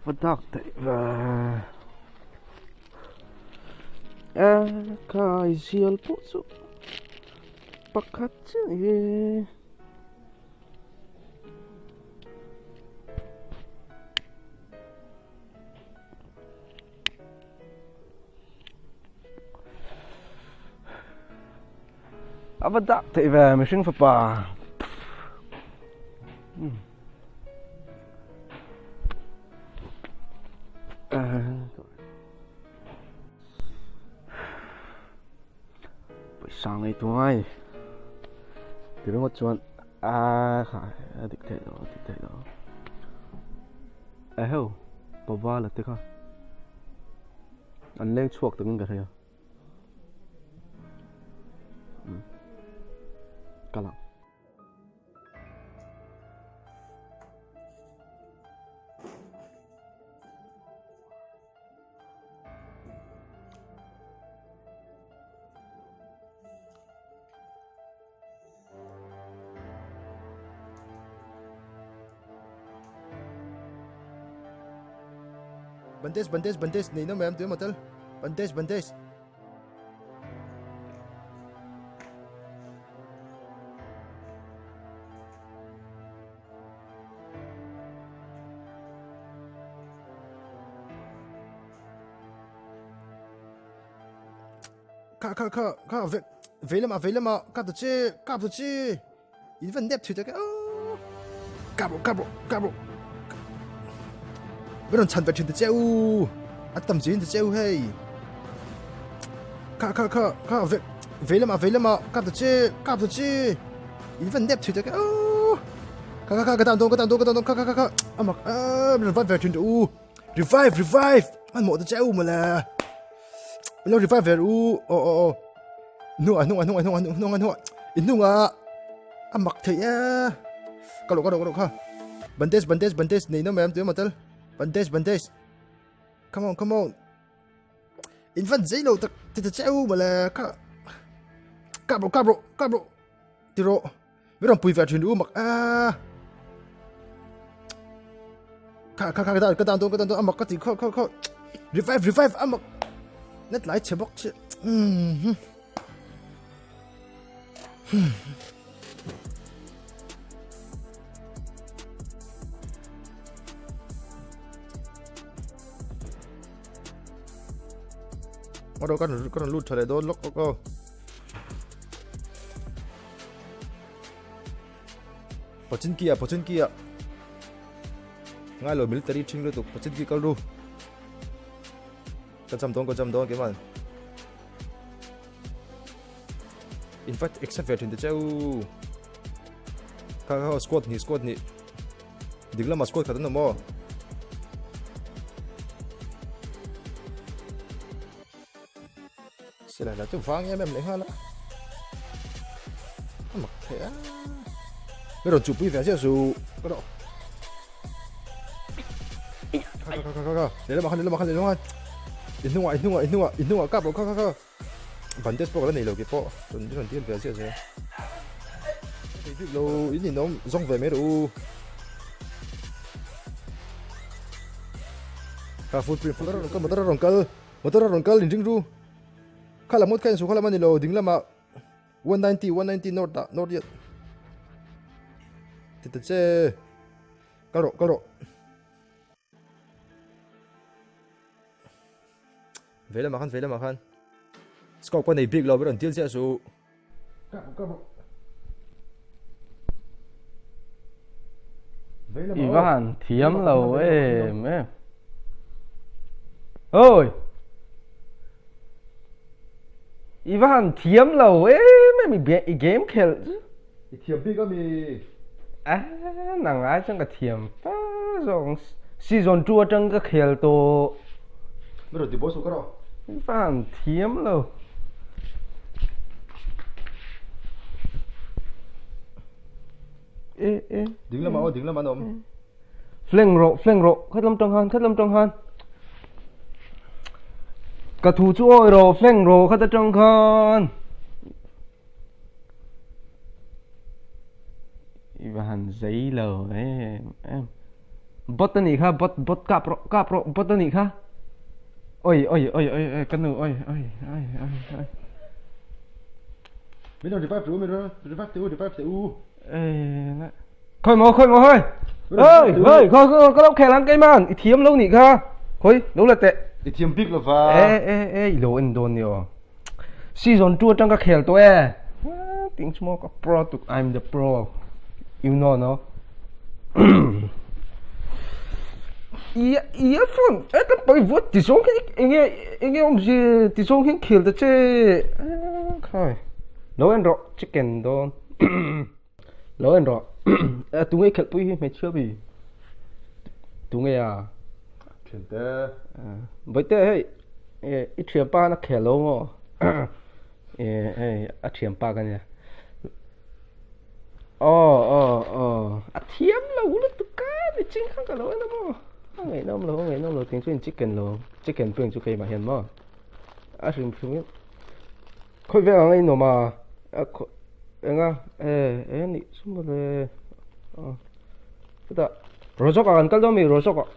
Vật đọc tại và cái ziel pusu pakat ye vật đọc tại và mình sinh phật bà buổi sáng này tôi từ lúc chọn khải địch thế đó heo bà va là thế không anh lên chuộc từng cái thế cả lắm Bandes, ni no ma'am, tuyo matal. Bandes. Vele ma, kap tu chi. Even nep tu ta, Cabo. Bây giờ chăn về trên treo, tầm gì trên treo hay, về là mà, cặp tổ chi, even đẹp thôi cái tao đông, mặc, bây giờ về trên revive, anh một treo mà là, bây giờ revive về nua, anh mặc thấy cái đồ ha, Bandes, này nó mềm tuyệt mà tao. Bandes. Come on. Infant Zelo ta treo mà là cabro. Tiro. Biết không, pui về chuyện mặc cái tao mặc cái gì khó. Revive mặc. Net lại chơi bóc chứ. Ở đâu con lút thôi đó lóc cô bỏ chân kia ngay rồi military trinh liên tục bỏ chân kia câu đu có chăm đó cái mà in fact except về trên cái treo các squad ni đừng làm mà squad cả đó mà sẽ là chút vang em lấy hơn á mặc thế cái đồ chụp về chứ dù cái độ để nó mà khăn in ngoài cặp rồi bản test bộ cái này là cái bộ chuẩn tiên về chứ gì thì lâu ít nhìn nó rong về mấy đồ cả footprint một tờ rồng cơ liền trứng ru khá là một cái số khá là 많이 로 đỉnh là mà 190 not yet thì thế cao độ về là mà khăn scope quan này big lo bây giờ tiêu sẽ số cao độ Ivan thiếm lầu em ôi Ivan thiếm lầu ấy mình bị game खेल thiếm big ami nàng ai chẳng cả thiếm rồi season 2 chẳng cả खेल to bây giờ thì boss có đâu Ivan thiếm lầu đứng là mà nôm Fleng rộ khát lâm trong han cả thủ chú ơi rồi Fleng rộ khát trong han và hẳn giấy lờ em bot tên này ha bot cáp bot này ha ôi cái nữa ôi Mình đâu revive rồi, mình đâu revive TU. khơi mò hơi ơi có đâu kẻ lăng cây man thiếm lâu nị ha khơi đâu là tệ Thiểm big là va. lâu anh đồn nhiều season 2 trong các khéo tôi tiếng small các pro tụi I'm the pro you know no phun cái bài vượt thì xong cái nghe ông gì thì xong cái kill đó chứ khơi lâu anh rồi chicken don lâu anh rồi tụi ngay khát bụi mấy chưa bị tụi ngay Thiểm thế. vậy thế ít thiểm ba nó khét lâu mà thiểm ba cái này thiểm lâu nó tụi cái này chính không cả lâu anh đâu mà ngày năm lâu tiếng chuyện chicken phương chú cây mà hiện mà xin phim khơi về ngay nó mà nị xong rồi rồi sao còn cái đó mày rồi sao còn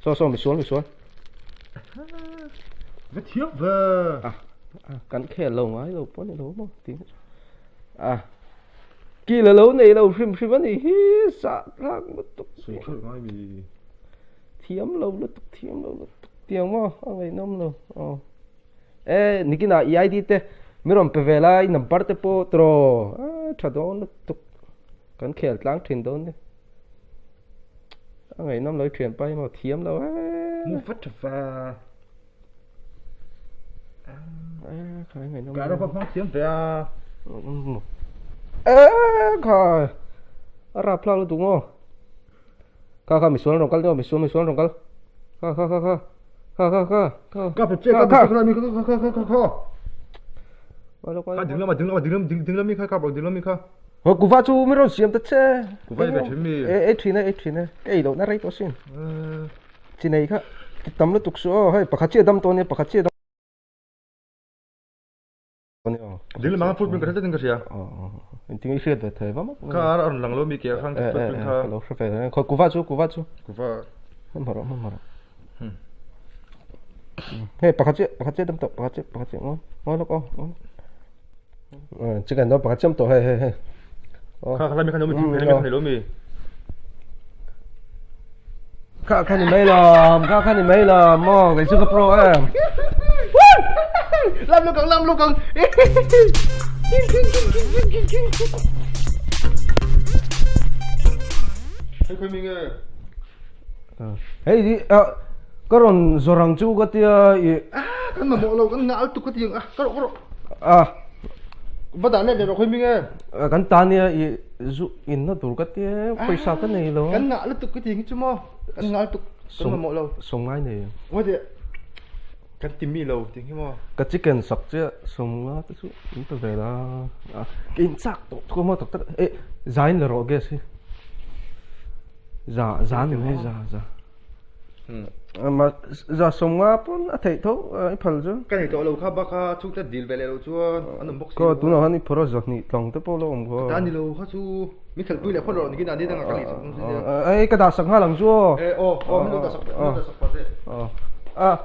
sao mày xuống Vết thiếp về. cắn khe lồng ấy lâu bốn này lâu mà tiếng kia là lâu này lâu phim vấn đề sạ răng một tục Sủi khởi ngay bị thiếm lâu nó tục tiếng mà ngày năm lâu nị cái nào AI đi te mình về lại nằm bắt te po tro thật đó nó tục cắn khe láng trên đó đấy ngày năm lấy chuyện bay mà thiếm lâu mua phát và ngày năm cả đó phong thiểm về coi rap lao đúng không coi mình xuống rồi cái đó mình xuống rồi cái coi các phải chơi các mình đứng lên mi khai các bạn đứng lên mi khai cú va chú mới rồi xiêm tất xe cú va về chuyện mi ấy này cái đâu nó rây to xin chỉ này khác tấm nó tục số hay bạc chia đâm to này bạc chia đâm đứng lên mang phút mình có thể tính cái gì à tiếng Việt về thời vắng các anh lăng lô mi kia khang phút mình khai lâu phải về coi cú va chú cú va không mở hey bạc chia đâm to bạc chia ngon nó có chỉ cần nó bạc chia to hay khai mi khai lô mi khai lô mi khai thì mấy là mò cái super pro em làm luôn con thấy khơi mình hey gì córon zorang chu cái tia cái mà mộ lâu cái ngã tụt cái tiếng cái độ bắt đầu này để rồi khơi mình cái tan này zu in nó tụt cái tia पैसा cái này luôn cái ngã nó tụt cái tiếng chứ mà cái ngã tụt cái mà mộ lâu sống ngay này ôi thế cái tim mi lâu tiếng mà cái chicken sọc chứ sống nó tức những cái về là cái sắc thôi mà tất giá là rồi cái gì giá này hay giá mà giá sống á cũng thấy thôi phải chứ cái này tụi lâu khá bác khá chúc ta deal về lâu chúa anh làm box có tụi nó hắn đi pro giọt nị lòng tới pro lâu không ta đi lâu khá chú mình khẩn quy lại phát rồi cái nào đi đang cái gì ấy cái đào sẵn hai lần chúa mình lâu ta sắp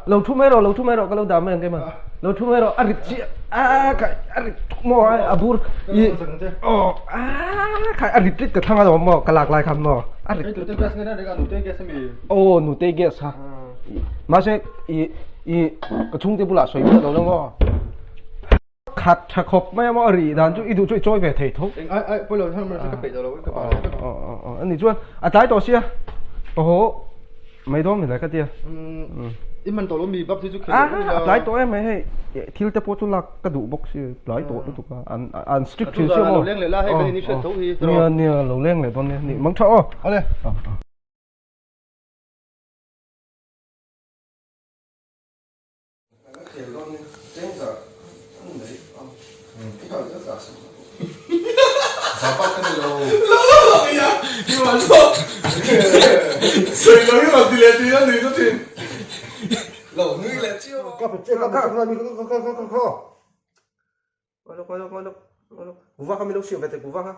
lâu thu mấy rồi cái lâu đam mấy cái mà lâu thu mấy rồi cái mò abur cái cái thằng nào mò cái lạc lại khăm mò nụ tê gas ha mà sẽ cái chung tê bula xoay bula đâu mò khát chặt hộp mấy mò rì đàn chú idu chú chơi về thầy thuốc bây giờ thằng mình sẽ cắt rồi anh đi chuan trái to xia mấy đó mình lại cái tia mình tổ mi bắp chứ trái to em hay thiếu te po chu lak ka du box trái to tu ka an strict chứ mà lâu lên lại hay cái này sẽ thấu thì nia lâu lên lại con này mang cho đây coi Cú va không, mình đâu xỉu về thì cú va ha.